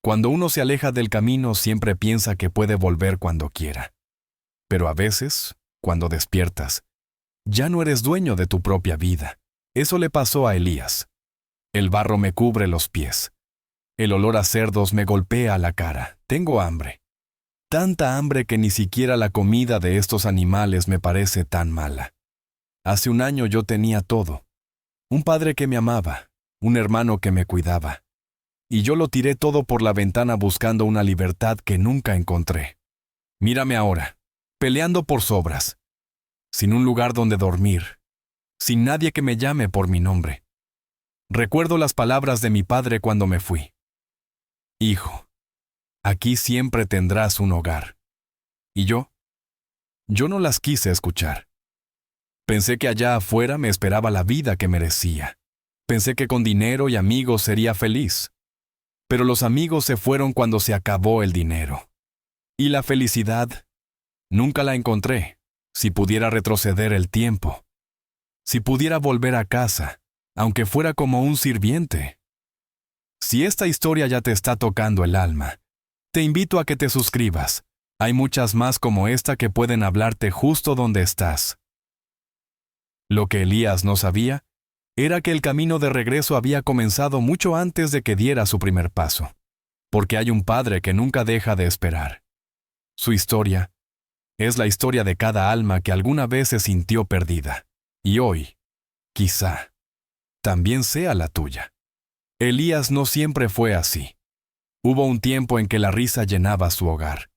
Cuando uno se aleja del camino, siempre piensa que puede volver cuando quiera. Pero a veces, cuando despiertas, ya no eres dueño de tu propia vida. Eso le pasó a Elías. El barro me cubre los pies. El olor a cerdos me golpea la cara. Tengo hambre. Tanta hambre que ni siquiera la comida de estos animales me parece tan mala. Hace un año yo tenía todo. Un padre que me amaba, un hermano que me cuidaba. Y yo lo tiré todo por la ventana buscando una libertad que nunca encontré. Mírame ahora, peleando por sobras, sin un lugar donde dormir, sin nadie que me llame por mi nombre. Recuerdo las palabras de mi padre cuando me fui. Hijo, aquí siempre tendrás un hogar. ¿Y yo? Yo no las quise escuchar. Pensé que allá afuera me esperaba la vida que merecía. Pensé que con dinero y amigos sería feliz. Pero los amigos se fueron cuando se acabó el dinero. Y la felicidad, nunca la encontré. Si pudiera retroceder el tiempo. Si pudiera volver a casa, aunque fuera como un sirviente. Si esta historia ya te está tocando el alma, te invito a que te suscribas. Hay muchas más como esta que pueden hablarte justo donde estás. Lo que Elías no sabía era que el camino de regreso había comenzado mucho antes de que diera su primer paso, porque hay un padre que nunca deja de esperar. Su historia es la historia de cada alma que alguna vez se sintió perdida, y hoy, quizá, también sea la tuya. Elías no siempre fue así. Hubo un tiempo en que la risa llenaba su hogar.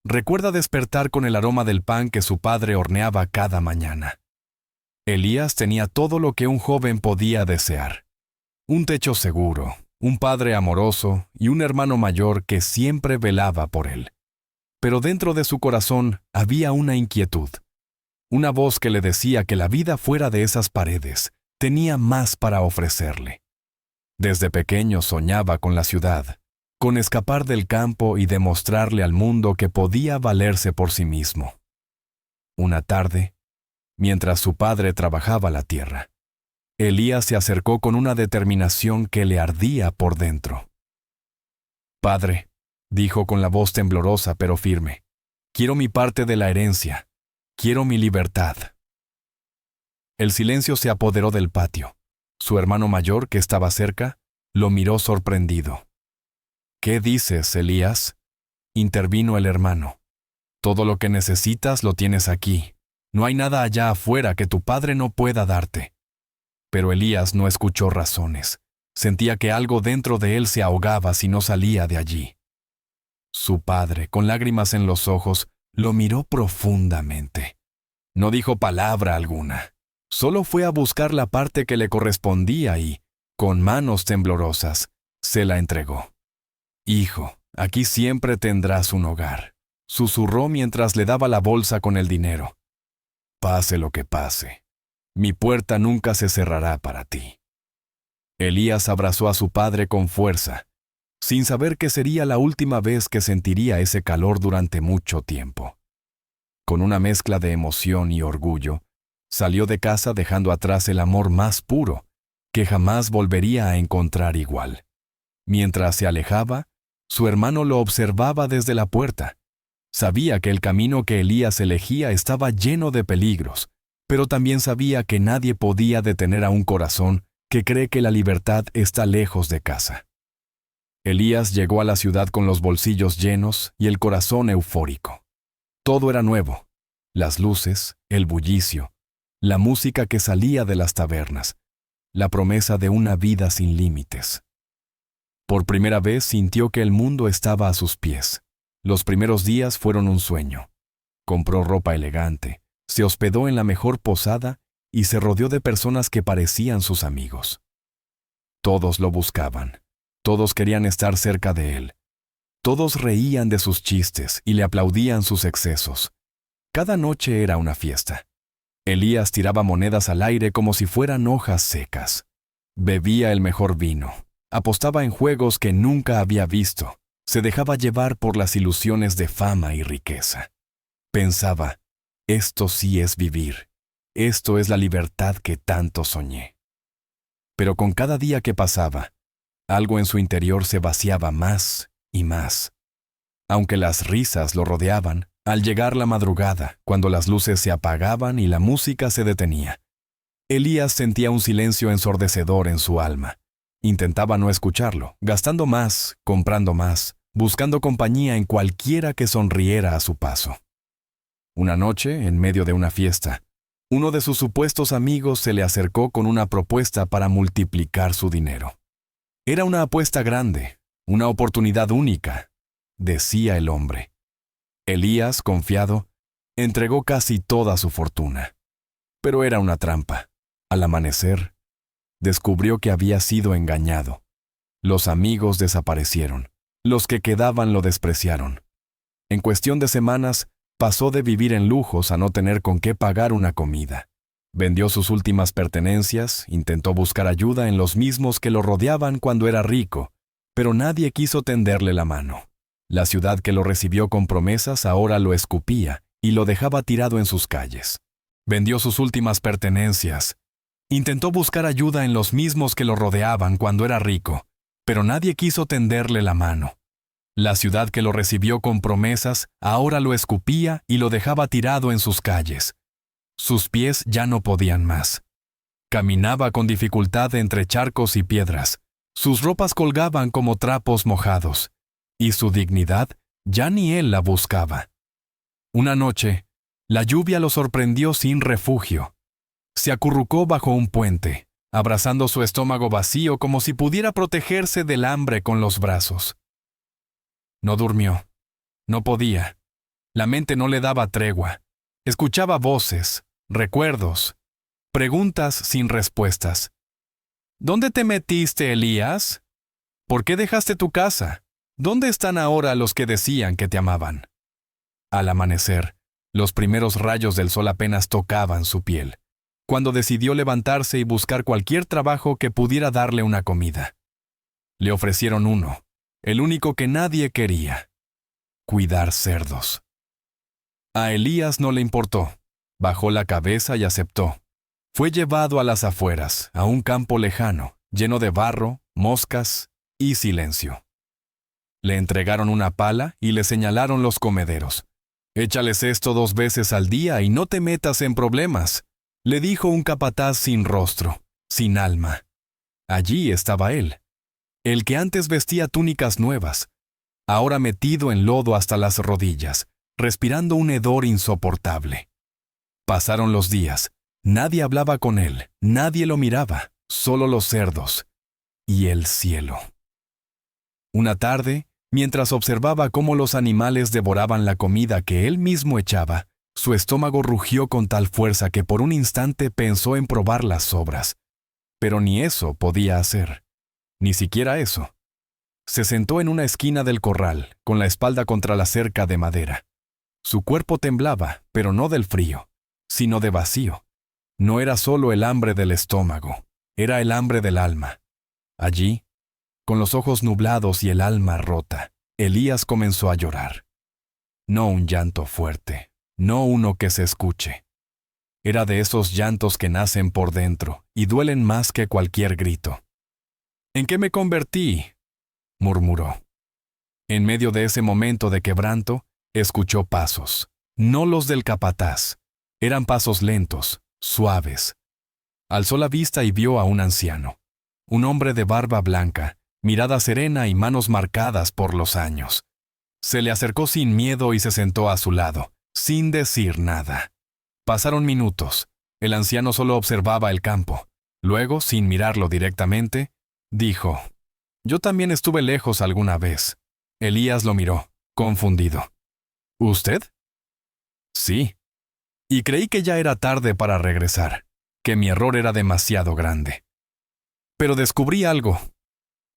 Recuerda despertar con el aroma del pan que su padre horneaba cada mañana. Elías tenía todo lo que un joven podía desear. Un techo seguro, un padre amoroso y un hermano mayor que siempre velaba por él. Pero dentro de su corazón había una inquietud. Una voz que le decía que la vida fuera de esas paredes tenía más para ofrecerle. Desde pequeño soñaba con la ciudad, con escapar del campo y demostrarle al mundo que podía valerse por sí mismo. Una tarde, mientras su padre trabajaba la tierra, Elías se acercó con una determinación que le ardía por dentro. «Padre», dijo con la voz temblorosa pero firme, «quiero mi parte de la herencia, quiero mi libertad». El silencio se apoderó del patio. Su hermano mayor, que estaba cerca, lo miró sorprendido. «¿Qué dices, Elías?», intervino el hermano. «Todo lo que necesitas lo tienes aquí. No hay nada allá afuera que tu padre no pueda darte». Pero Elías no escuchó razones. Sentía que algo dentro de él se ahogaba si no salía de allí. Su padre, con lágrimas en los ojos, lo miró profundamente. No dijo palabra alguna. Solo fue a buscar la parte que le correspondía y, con manos temblorosas, se la entregó. «Hijo, aquí siempre tendrás un hogar», susurró mientras le daba la bolsa con el dinero. «Pase lo que pase, mi puerta nunca se cerrará para ti». Elías abrazó a su padre con fuerza, sin saber que sería la última vez que sentiría ese calor durante mucho tiempo. Con una mezcla de emoción y orgullo, salió de casa dejando atrás el amor más puro, que jamás volvería a encontrar igual. Mientras se alejaba, su hermano lo observaba desde la puerta. Sabía que el camino que Elías elegía estaba lleno de peligros, pero también sabía que nadie podía detener a un corazón que cree que la libertad está lejos de casa. Elías llegó a la ciudad con los bolsillos llenos y el corazón eufórico. Todo era nuevo: las luces, el bullicio, la música que salía de las tabernas, la promesa de una vida sin límites. Por primera vez sintió que el mundo estaba a sus pies. Los primeros días fueron un sueño. Compró ropa elegante, se hospedó en la mejor posada y se rodeó de personas que parecían sus amigos. Todos lo buscaban, todos querían estar cerca de él. Todos reían de sus chistes y le aplaudían sus excesos. Cada noche era una fiesta. Elías tiraba monedas al aire como si fueran hojas secas. Bebía el mejor vino. Apostaba en juegos que nunca había visto. Se dejaba llevar por las ilusiones de fama y riqueza. Pensaba, esto sí es vivir. Esto es la libertad que tanto soñé. Pero con cada día que pasaba, algo en su interior se vaciaba más y más. Aunque las risas lo rodeaban, al llegar la madrugada, cuando las luces se apagaban y la música se detenía, Elías sentía un silencio ensordecedor en su alma. Intentaba no escucharlo, gastando más, comprando más, buscando compañía en cualquiera que sonriera a su paso. Una noche, en medio de una fiesta, uno de sus supuestos amigos se le acercó con una propuesta para multiplicar su dinero. Era una apuesta grande, una oportunidad única, decía el hombre. Elías, confiado, entregó casi toda su fortuna. Pero era una trampa. Al amanecer, descubrió que había sido engañado. Los amigos desaparecieron. Los que quedaban lo despreciaron. En cuestión de semanas, pasó de vivir en lujos a no tener con qué pagar una comida. Vendió sus últimas pertenencias, intentó buscar ayuda en los mismos que lo rodeaban cuando era rico, pero nadie quiso tenderle la mano. La ciudad que lo recibió con promesas ahora lo escupía y lo dejaba tirado en sus calles. Vendió sus últimas pertenencias. Intentó buscar ayuda en los mismos que lo rodeaban cuando era rico, pero nadie quiso tenderle la mano. La ciudad que lo recibió con promesas ahora lo escupía y lo dejaba tirado en sus calles. Sus pies ya no podían más. Caminaba con dificultad entre charcos y piedras. Sus ropas colgaban como trapos mojados, y su dignidad ya ni él la buscaba. Una noche, la lluvia lo sorprendió sin refugio. Se acurrucó bajo un puente, abrazando su estómago vacío como si pudiera protegerse del hambre con los brazos. No durmió. No podía. La mente no le daba tregua. Escuchaba voces, recuerdos, preguntas sin respuestas. ¿Dónde te metiste, Elías? ¿Por qué dejaste tu casa? ¿Dónde están ahora los que decían que te amaban? Al amanecer, los primeros rayos del sol apenas tocaban su piel, cuando decidió levantarse y buscar cualquier trabajo que pudiera darle una comida. Le ofrecieron uno, el único que nadie quería: cuidar cerdos. A Elías no le importó. Bajó la cabeza y aceptó. Fue llevado a las afueras, a un campo lejano, lleno de barro, moscas y silencio. Le entregaron una pala y le señalaron los comederos. «Échales esto 2 veces al día y no te metas en problemas», le dijo un capataz sin rostro, sin alma. Allí estaba él, el que antes vestía túnicas nuevas, ahora metido en lodo hasta las rodillas, respirando un hedor insoportable. Pasaron los días. Nadie hablaba con él, nadie lo miraba, solo los cerdos y el cielo. Una tarde, mientras observaba cómo los animales devoraban la comida que él mismo echaba, su estómago rugió con tal fuerza que por un instante pensó en probar las sobras. Pero ni eso podía hacer, ni siquiera eso. Se sentó en una esquina del corral, con la espalda contra la cerca de madera. Su cuerpo temblaba, pero no del frío, sino de vacío. No era solo el hambre del estómago, era el hambre del alma. Allí, con los ojos nublados y el alma rota, Elías comenzó a llorar. No un llanto fuerte, no uno que se escuche. Era de esos llantos que nacen por dentro y duelen más que cualquier grito. «¿En qué me convertí?», murmuró. En medio de ese momento de quebranto, escuchó pasos, no los del capataz. Eran pasos lentos, suaves. Alzó la vista y vio a un anciano, un hombre de barba blanca, mirada serena y manos marcadas por los años. Se le acercó sin miedo y se sentó a su lado, sin decir nada. Pasaron minutos. El anciano solo observaba el campo. Luego, sin mirarlo directamente, dijo: «Yo también estuve lejos alguna vez». Elías lo miró, confundido. «¿Usted?» «Sí. Y creí que ya era tarde para regresar, que mi error era demasiado grande. Pero descubrí algo».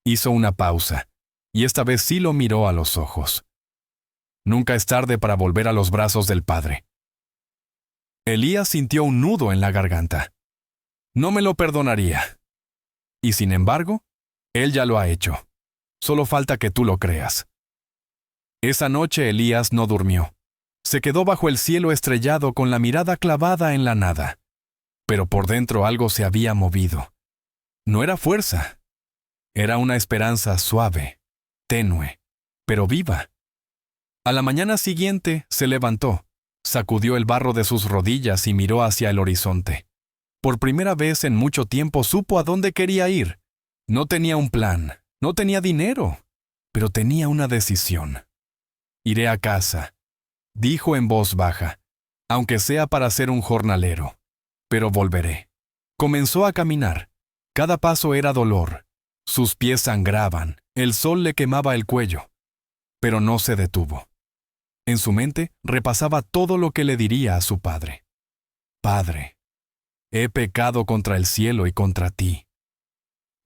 Hizo una pausa, y esta vez sí lo miró a los ojos. «Nunca es tarde para volver a los brazos del Padre». Elías sintió un nudo en la garganta. No me lo perdonaría. Y sin embargo, él ya lo ha hecho. Solo falta que tú lo creas. Esa noche Elías no durmió. Se quedó bajo el cielo estrellado con la mirada clavada en la nada. Pero por dentro algo se había movido. No era fuerza. Era una esperanza suave, tenue, pero viva. A la mañana siguiente se levantó, sacudió el barro de sus rodillas y miró hacia el horizonte. Por primera vez en mucho tiempo supo a dónde quería ir. No tenía un plan, no tenía dinero, pero tenía una decisión. Iré a casa, dijo en voz baja, aunque sea para ser un jornalero, pero volveré. Comenzó a caminar. Cada paso era dolor. Sus pies sangraban, el sol le quemaba el cuello, pero no se detuvo. En su mente repasaba todo lo que le diría a su padre. Padre, he pecado contra el cielo y contra ti.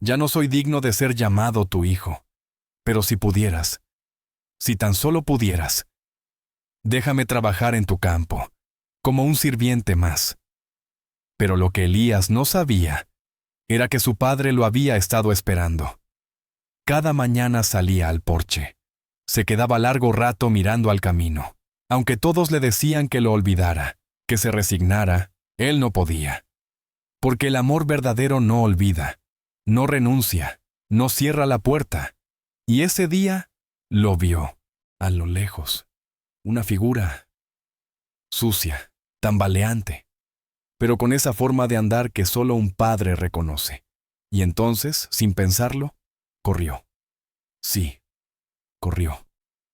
Ya no soy digno de ser llamado tu hijo, pero si pudieras, si tan solo pudieras, déjame trabajar en tu campo, como un sirviente más. Pero lo que Elías no sabía era que su padre lo había estado esperando. Cada mañana salía al porche. Se quedaba largo rato mirando al camino. Aunque todos le decían que lo olvidara, que se resignara, él no podía. Porque el amor verdadero no olvida, no renuncia, no cierra la puerta. Y ese día lo vio, a lo lejos, una figura sucia, tambaleante, pero con esa forma de andar que solo un padre reconoce. Y entonces, sin pensarlo, corrió. Sí, corrió,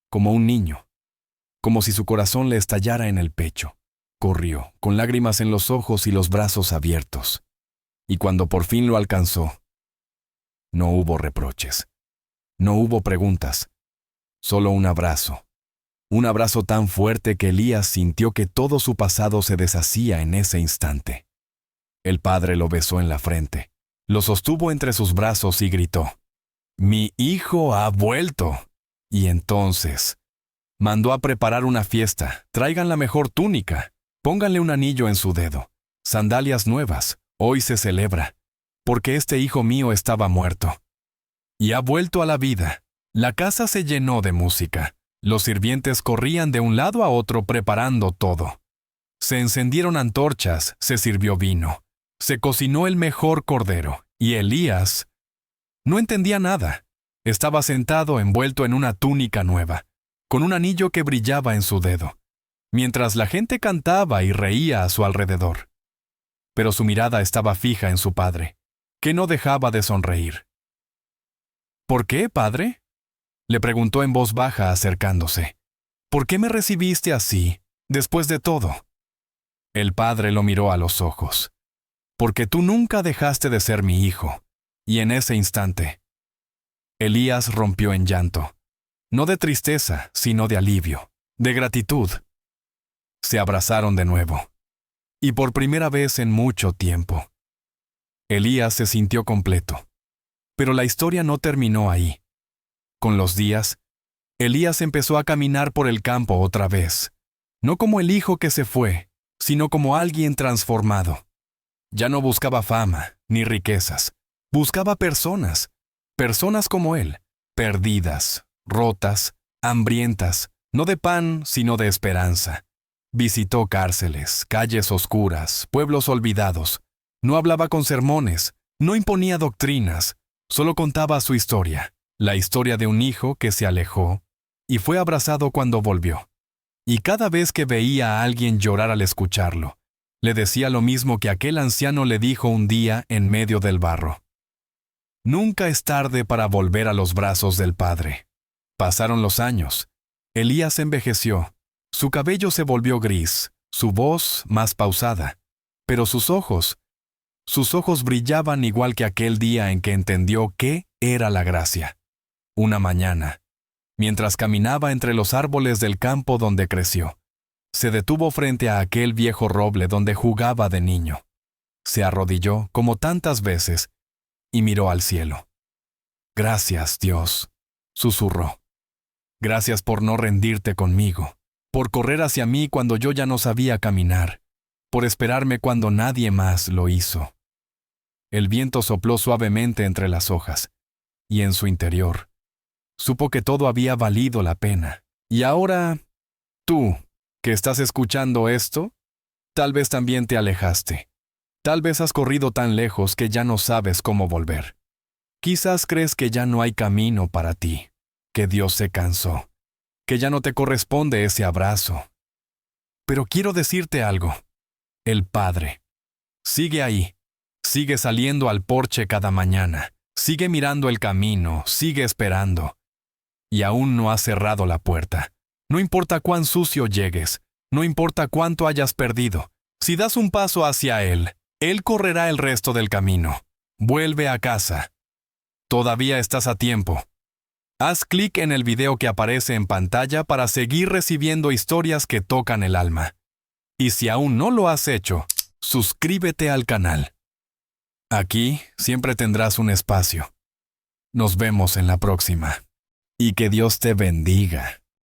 como un niño, como si su corazón le estallara en el pecho. Corrió, con lágrimas en los ojos y los brazos abiertos. Y cuando por fin lo alcanzó, no hubo reproches, no hubo preguntas, solo un abrazo. Un abrazo tan fuerte que Elías sintió que todo su pasado se deshacía en ese instante. El padre lo besó en la frente, lo sostuvo entre sus brazos y gritó, «Mi hijo ha vuelto». Y entonces mandó a preparar una fiesta. Traigan la mejor túnica, pónganle un anillo en su dedo, sandalias nuevas. Hoy se celebra, porque este hijo mío estaba muerto y ha vuelto a la vida. La casa se llenó de música. Los sirvientes corrían de un lado a otro preparando todo. Se encendieron antorchas, se sirvió vino, se cocinó el mejor cordero, y Elías no entendía nada. Estaba sentado envuelto en una túnica nueva, con un anillo que brillaba en su dedo, mientras la gente cantaba y reía a su alrededor. Pero su mirada estaba fija en su padre, que no dejaba de sonreír. «¿Por qué, padre?», le preguntó en voz baja acercándose. «¿Por qué me recibiste así, después de todo?». El padre lo miró a los ojos. «Porque tú nunca dejaste de ser mi hijo». Y en ese instante, Elías rompió en llanto, no de tristeza, sino de alivio, de gratitud. Se abrazaron de nuevo, y por primera vez en mucho tiempo. Elías se sintió completo. Pero la historia no terminó ahí. Con los días, Elías empezó a caminar por el campo otra vez, no como el hijo que se fue, sino como alguien transformado. Ya no buscaba fama ni riquezas, buscaba personas como él, perdidas, rotas, hambrientas, no de pan, sino de esperanza. Visitó cárceles, calles oscuras, pueblos olvidados. No hablaba con sermones, no imponía doctrinas, solo contaba su historia, la historia de un hijo que se alejó y fue abrazado cuando volvió. Y cada vez que veía a alguien llorar al escucharlo, le decía lo mismo que aquel anciano le dijo un día en medio del barro. Nunca es tarde para volver a los brazos del Padre. Pasaron los años. Elías envejeció. Su cabello se volvió gris, su voz más pausada, pero sus ojos brillaban igual que aquel día en que entendió qué era la gracia. Una mañana, mientras caminaba entre los árboles del campo donde creció, se detuvo frente a aquel viejo roble donde jugaba de niño. Se arrodilló, como tantas veces, y miró al cielo. «Gracias, Dios», susurró. «Gracias por no rendirte conmigo, por correr hacia mí cuando yo ya no sabía caminar, por esperarme cuando nadie más lo hizo». El viento sopló suavemente entre las hojas, y en su interior, supo que todo había valido la pena. Y ahora, tú, que estás escuchando esto, tal vez también te alejaste. Tal vez has corrido tan lejos que ya no sabes cómo volver. Quizás crees que ya no hay camino para ti. que Dios se cansó, que ya no te corresponde ese abrazo. Pero quiero decirte algo. El Padre sigue ahí, sigue saliendo al porche cada mañana, sigue mirando el camino, sigue esperando. Y aún no ha cerrado la puerta. No importa cuán sucio llegues, no importa cuánto hayas perdido. Si das un paso hacia Él correrá el resto del camino. Vuelve a casa. Todavía estás a tiempo. Haz clic en el video que aparece en pantalla para seguir recibiendo historias que tocan el alma. Y si aún no lo has hecho, suscríbete al canal. Aquí siempre tendrás un espacio. Nos vemos en la próxima. Y que Dios te bendiga.